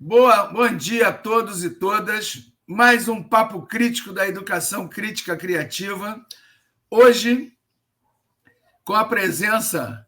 Bom dia a todos e todas. Mais um Papo Crítico da Educação Crítica Criativa. Hoje, com a presença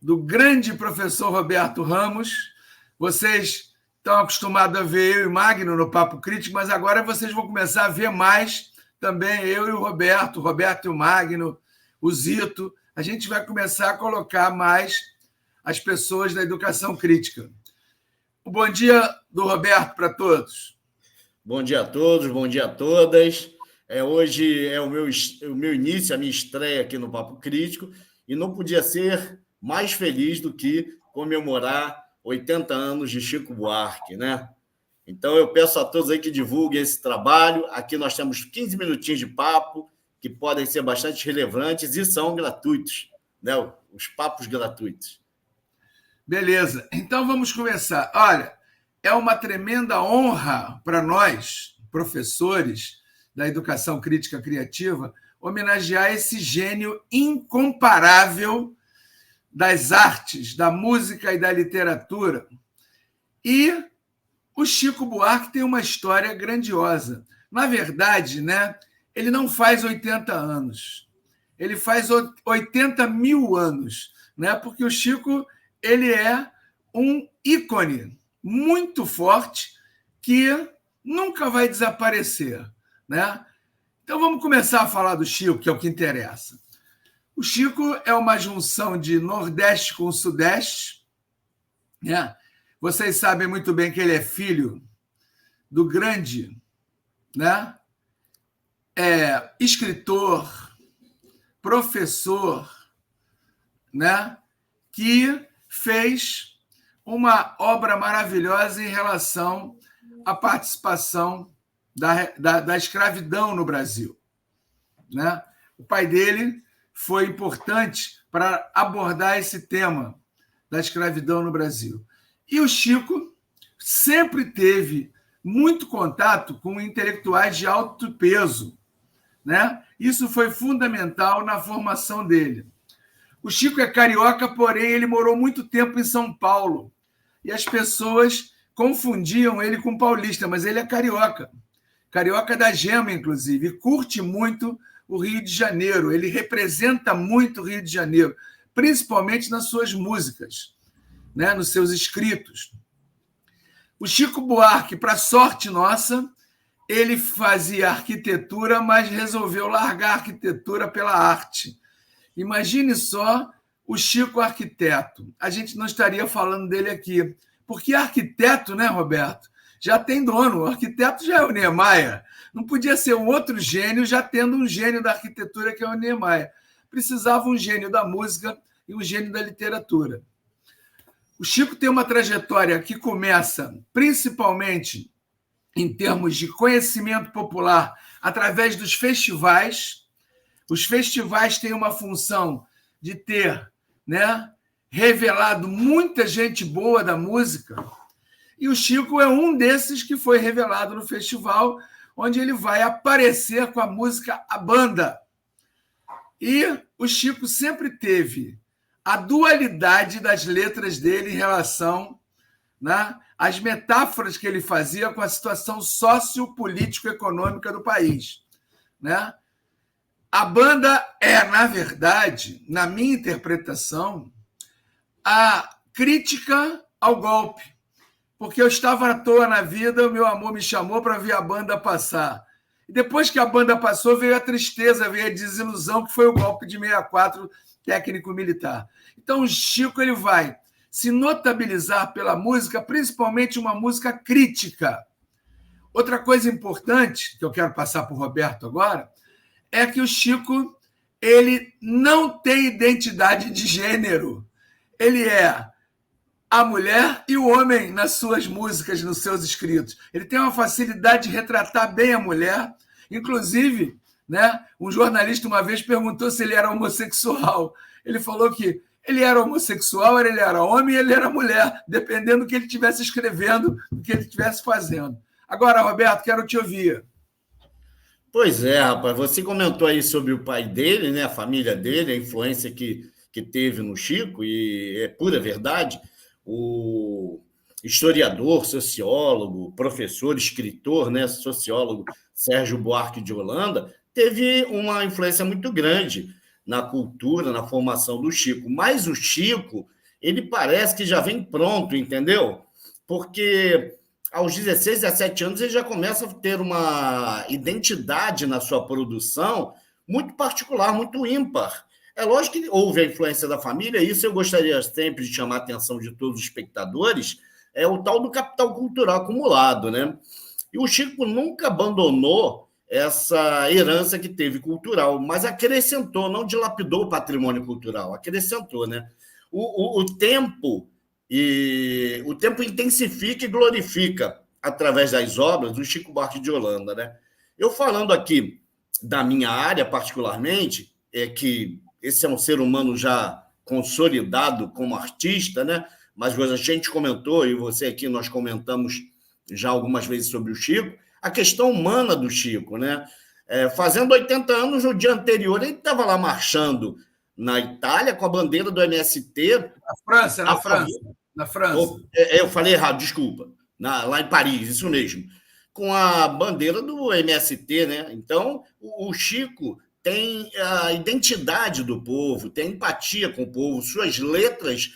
do grande professor Roberto Ramos. Vocês estão acostumados a ver eu e Magno no Papo Crítico, mas agora vocês vão começar a ver mais também eu e o Roberto e o Magno, o Zito. A gente vai começar a colocar mais as pessoas da educação crítica. O bom dia do Roberto para todos. Bom dia a todos, bom dia a todas. Hoje é o meu início, a minha estreia aqui no Papo Crítico, e não podia ser mais feliz do que comemorar 80 anos de Chico Buarque, né? Então, eu peço a todos aí que divulguem esse trabalho. Aqui nós temos 15 minutinhos de papo, que podem ser bastante relevantes e são gratuitos, né? Os papos gratuitos. Beleza, então vamos começar. Olha, é uma tremenda honra para nós, professores da educação crítica criativa, homenagear esse gênio incomparável das artes, da música e da literatura. E o Chico Buarque tem uma história grandiosa. Na verdade, né, ele não faz 80 anos, ele faz 80 mil anos, né, porque o Chico ele é um ícone muito forte que nunca vai desaparecer, né? Então vamos começar a falar do Chico, que é o que interessa. O Chico é uma junção de Nordeste com Sudeste, né? Vocês sabem muito bem que ele é filho do grande, né? Escritor, professor, né? Que fez uma obra maravilhosa em relação à participação da escravidão no Brasil, né? O pai dele foi importante para abordar esse tema da escravidão no Brasil. E o Chico sempre teve muito contato com intelectuais de alto peso, né? Isso foi fundamental na formação dele. O Chico é carioca, porém ele morou muito tempo em São Paulo. E as pessoas confundiam ele com paulista, mas ele é carioca. Carioca da gema, inclusive, e curte muito o Rio de Janeiro. Ele representa muito o Rio de Janeiro, principalmente nas suas músicas, né, nos seus escritos. O Chico Buarque, para sorte nossa, ele fazia arquitetura, mas resolveu largar a arquitetura pela arte. Imagine só o Chico arquiteto. A gente não estaria falando dele aqui. Porque arquiteto, né, Roberto? Já tem dono. O arquiteto já é o Niemeyer. Não podia ser um outro gênio já tendo um gênio da arquitetura que é o Niemeyer. Precisava um gênio da música e um gênio da literatura. O Chico tem uma trajetória que começa principalmente em termos de conhecimento popular através dos festivais. Os festivais têm uma função de ter, né, revelado muita gente boa da música, e o Chico é um desses que foi revelado no festival, onde ele vai aparecer com a música A Banda. E o Chico sempre teve a dualidade das letras dele em relação, né, às metáforas que ele fazia com a situação sociopolítico-econômica do país, né? A Banda é, na verdade, na minha interpretação, a crítica ao golpe. Porque eu estava à toa na vida, o meu amor me chamou para ver a banda passar. E depois que a banda passou, veio a tristeza, veio a desilusão, que foi o golpe de 64 técnico-militar. Então, o Chico ele vai se notabilizar pela música, principalmente uma música crítica. Outra coisa importante, que eu quero passar para o Roberto agora, é que o Chico ele não tem identidade de gênero. Ele é a mulher e o homem nas suas músicas, nos seus escritos. Ele tem uma facilidade de retratar bem a mulher. Inclusive, né, um jornalista uma vez perguntou se ele era homossexual. Ele falou que ele era homossexual, ele era homem e ele era mulher, dependendo do que ele estivesse escrevendo, do que ele estivesse fazendo. Agora, Roberto, quero te ouvir. Pois é, rapaz, você comentou aí sobre o pai dele, né, a família dele, a influência que teve no Chico, e é pura verdade. historiador, sociólogo, professor, escritor, né, sociólogo Sérgio Buarque de Holanda, teve uma influência muito grande na cultura, na formação do Chico. Mas o Chico, ele parece que já vem pronto, entendeu? Porque aos 16, 17 anos ele já começa a ter uma identidade na sua produção muito particular, muito ímpar. É lógico que houve a influência da família, isso eu gostaria sempre de chamar a atenção de todos os espectadores, é o tal do capital cultural acumulado, né? E o Chico nunca abandonou essa herança que teve cultural, mas acrescentou, não dilapidou o patrimônio cultural, acrescentou, né? O tempo intensifica e glorifica através das obras do Chico Buarque de Holanda, né? Eu falando aqui da minha área particularmente, é que esse é um ser humano já consolidado como artista, né? Mas a gente comentou, e você aqui, nós comentamos já algumas vezes sobre o Chico, a questão humana do Chico, né? Fazendo 80 anos, no dia anterior, ele estava lá marchando na Itália com a bandeira do MST. Na França, na França. Na França. Eu falei errado, desculpa. Lá em Paris, isso mesmo. Com a bandeira do MST, né? Então, o Chico tem a identidade do povo, tem empatia com o povo, suas letras,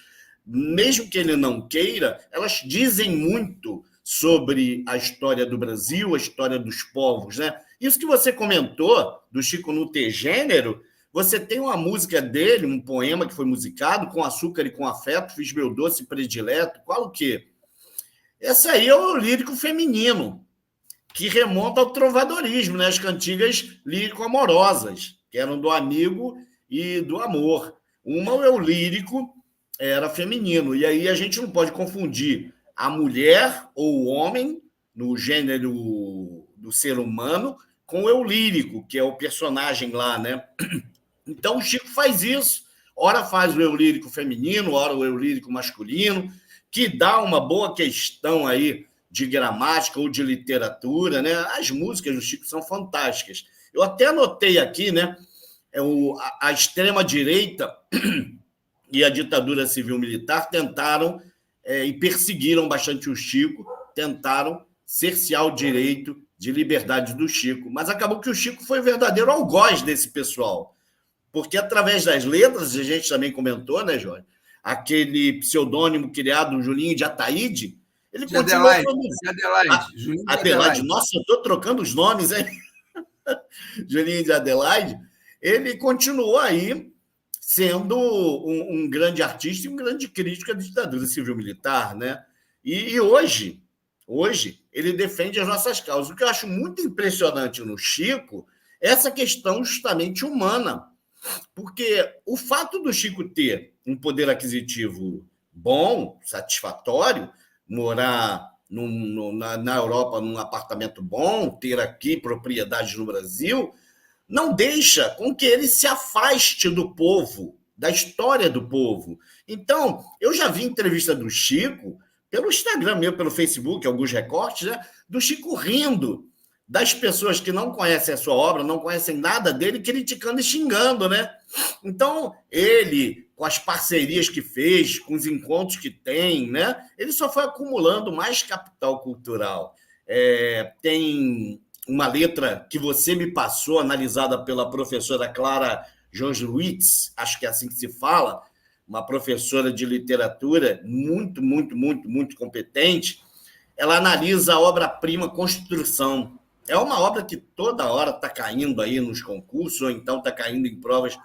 mesmo que ele não queira, elas dizem muito sobre a história do Brasil, a história dos povos, né? Isso que você comentou do Chico não ter gênero, você tem uma música dele, um poema que foi musicado, Com Açúcar e com Afeto, Fiz Meu Doce Predileto, qual o quê? Essa aí é o lírico feminino, que remonta ao trovadorismo, né? As cantigas lírico-amorosas, que eram do amigo e do amor. Uma é o lírico, era feminino, e aí a gente não pode confundir a mulher ou o homem, no gênero do ser humano, com o eu lírico, que é o personagem lá, né? Então o Chico faz isso, ora faz o eu lírico feminino, ora o eu lírico masculino, que dá uma boa questão aí de gramática ou de literatura, né? As músicas do Chico são fantásticas. Eu até anotei aqui, né? A extrema-direita e a ditadura civil-militar tentaram e perseguiram bastante o Chico, tentaram cercear o direito de liberdade do Chico. Mas acabou que o Chico foi o verdadeiro algoz desse pessoal. Porque através das letras, a gente também comentou, né, Jorge? Aquele pseudônimo criado, Julinho de Ataíde, ele continuou Adelaide. Adelaide. Nossa, eu estou trocando os nomes, hein? Julinho de Adelaide. Ele continuou aí sendo um grande artista e um grande crítico à ditadura civil-militar, né? E hoje, ele defende as nossas causas. O que eu acho muito impressionante no Chico é essa questão justamente humana, porque o fato do Chico ter um poder aquisitivo bom, satisfatório, morar na Europa num apartamento bom, ter aqui propriedades no Brasil, não deixa com que ele se afaste do povo, da história do povo. Então, eu já vi entrevista do Chico, pelo Instagram mesmo, pelo Facebook, alguns recortes, né, do Chico rindo das pessoas que não conhecem a sua obra, não conhecem nada dele, criticando e xingando, né? Então, ele, com as parcerias que fez, com os encontros que tem, né, ele só foi acumulando mais capital cultural. Tem uma letra que você me passou, analisada pela professora Clara Joslwitz, acho que é assim que se fala, uma professora de literatura muito, muito, muito, muito competente. Ela analisa a obra-prima Construção. É uma obra que toda hora está caindo aí nos concursos, ou então está caindo em provas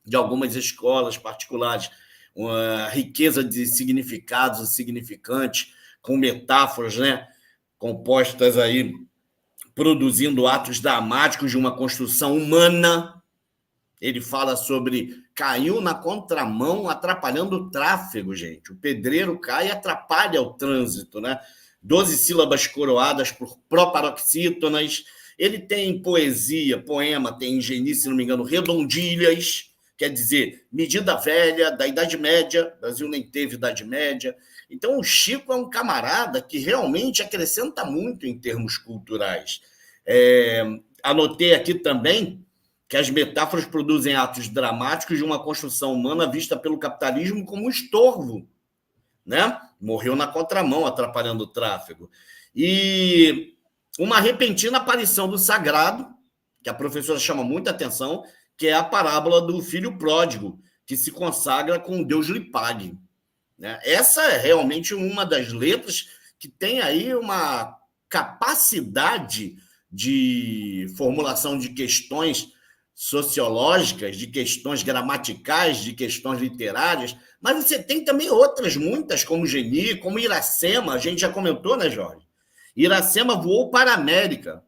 de algumas escolas particulares. Uma riqueza de significados e significantes, com metáforas, né, compostas aí, produzindo atos dramáticos de uma construção humana. Ele fala sobre caiu na contramão, atrapalhando o tráfego, gente. O pedreiro cai e atrapalha o trânsito, né? 12 sílabas coroadas por proparoxítonas. Ele tem poesia, poema, tem ingenice, se não me engano, redondilhas, quer dizer, medida velha, da Idade Média. O Brasil nem teve Idade Média. Então, o Chico é um camarada que realmente acrescenta muito em termos culturais. Anotei aqui também que as metáforas produzem atos dramáticos de uma construção humana vista pelo capitalismo como um estorvo, né? Morreu na contramão, atrapalhando o tráfego. E uma repentina aparição do sagrado, que a professora chama muita atenção, que é a parábola do filho pródigo, que se consagra com Deus lhe pague. Né? Essa é realmente uma das letras que tem aí uma capacidade de formulação de questões sociológicas, de questões gramaticais, de questões literárias, mas você tem também outras, muitas, como Geni, como Iracema, a gente já comentou, né, Jorge? Iracema voou para a América,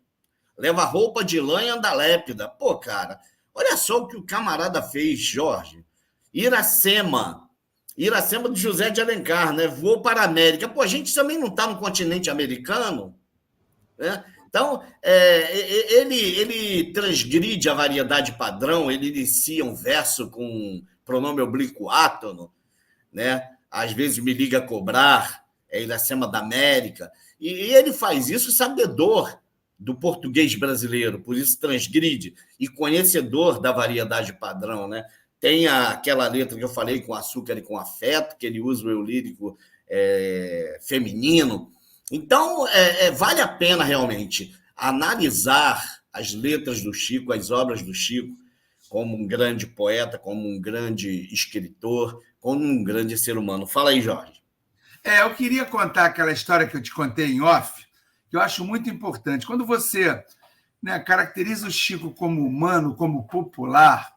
leva roupa de lã e anda lépida. Pô, cara, olha só o que o camarada fez, Jorge. Iracema de José de Alencar, né? Voou para a América. Pô, a gente também não está no continente americano, né? Então, ele transgride a variedade padrão, ele inicia um verso com pronome oblíquo átono, né? Às vezes me liga a cobrar, é Iracema da América, e ele faz isso sabedor do português brasileiro, por isso transgride, e conhecedor da variedade padrão, né? Tem aquela letra que eu falei, com açúcar e com afeto, que ele usa o eu lírico feminino. Então, vale a pena realmente analisar as letras do Chico, as obras do Chico, como um grande poeta, como um grande escritor, como um grande ser humano. Fala aí, Jorge. Eu queria contar aquela história que eu te contei em off, que eu acho muito importante. Quando você, né, caracteriza o Chico como humano, como popular,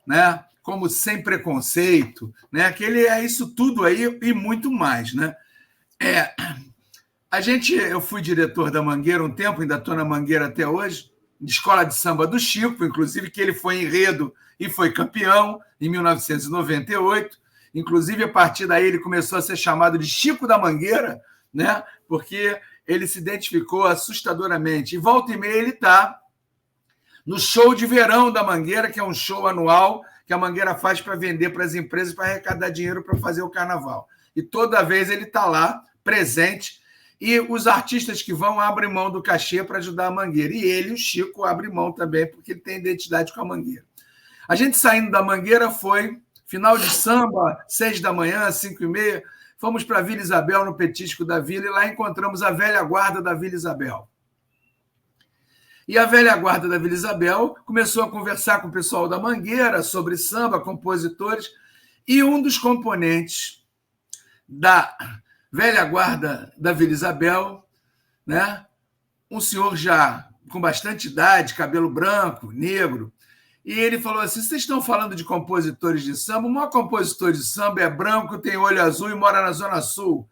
né, como sem preconceito, né, que ele é isso tudo aí e muito mais, né? Eu fui diretor da Mangueira um tempo, ainda estou na Mangueira até hoje, de escola de samba do Chico, inclusive, que ele foi enredo e foi campeão em 1998. Inclusive, a partir daí, ele começou a ser chamado de Chico da Mangueira, né? Porque ele se identificou assustadoramente. E volta e meia ele está no show de verão da Mangueira, que é um show anual que a Mangueira faz para vender para as empresas, para arrecadar dinheiro para fazer o carnaval. E toda vez ele está lá, presente, e os artistas que vão abrem mão do cachê para ajudar a Mangueira. E ele, o Chico, abre mão também, porque ele tem identidade com a Mangueira. A gente saindo da Mangueira foi final de samba, 6 da manhã, 5h30, fomos para a Vila Isabel, no Petisco da Vila, e lá encontramos a velha guarda da Vila Isabel. E a velha guarda da Vila Isabel começou a conversar com o pessoal da Mangueira sobre samba, compositores, e um dos componentes da velha guarda da Vila Isabel, né, um senhor já com bastante idade, cabelo branco, negro, e ele falou assim: vocês estão falando de compositores de samba? O maior compositor de samba é branco, tem olho azul e mora na Zona Sul.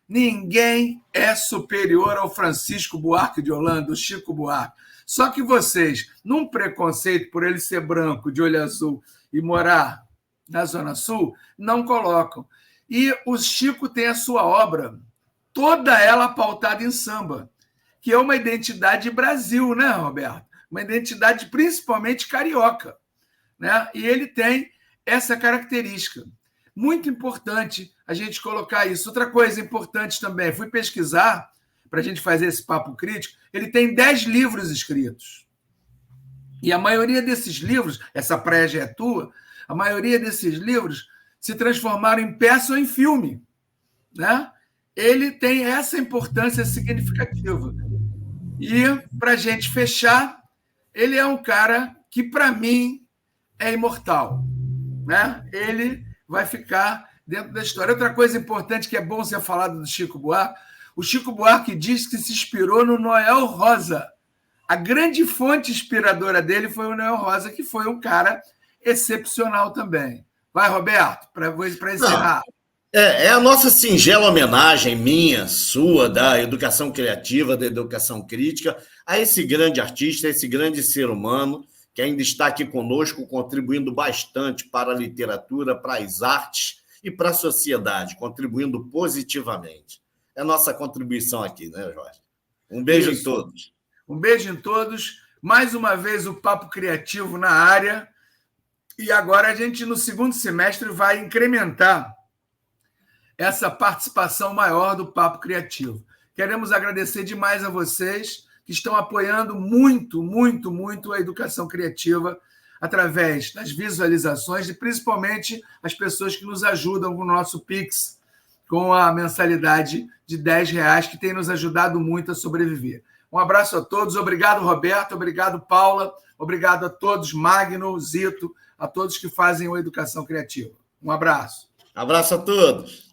Ninguém é superior ao Francisco Buarque de Holanda, o Chico Buarque. Só que vocês, num preconceito por ele ser branco, de olho azul e morar na Zona Sul, não colocam. E o Chico tem a sua obra, toda ela pautada em samba, que é uma identidade Brasil, né, Roberto? Uma identidade principalmente carioca, né? E ele tem essa característica. Muito importante a gente colocar isso. Outra coisa importante também, fui pesquisar, para a gente fazer esse papo crítico, ele tem 10 livros escritos. E a maioria desses livros, essa praia já é tua, a maioria desses livros se transformaram em peça ou em filme, né? Ele tem essa importância significativa. E, para a gente fechar, ele é um cara que, para mim, é imortal, né? Ele vai ficar dentro da história. Outra coisa importante que é bom ser falado do Chico Buarque, o Chico Buarque diz que se inspirou no Noel Rosa. A grande fonte inspiradora dele foi o Noel Rosa, que foi um cara excepcional também. Vai, Roberto, para encerrar. É a nossa singela homenagem, minha, sua, da educação criativa, da educação crítica, a esse grande artista, a esse grande ser humano, que ainda está aqui conosco, contribuindo bastante para a literatura, para as artes e para a sociedade, contribuindo positivamente. É a nossa contribuição aqui, né, Jorge? Um beijo em todos. Um beijo em todos. Mais uma vez, o Papo Criativo na área. E agora a gente, no segundo semestre, vai incrementar essa participação maior do Papo Criativo. Queremos agradecer demais a vocês que estão apoiando muito, muito, muito a educação criativa através das visualizações e principalmente as pessoas que nos ajudam com o nosso Pix, com a mensalidade de R$10, que tem nos ajudado muito a sobreviver. Um abraço a todos. Obrigado, Roberto. Obrigado, Paula. Obrigado a todos, Magno, Zito, a todos que fazem o Educação Criativa. Um abraço. Abraço a todos.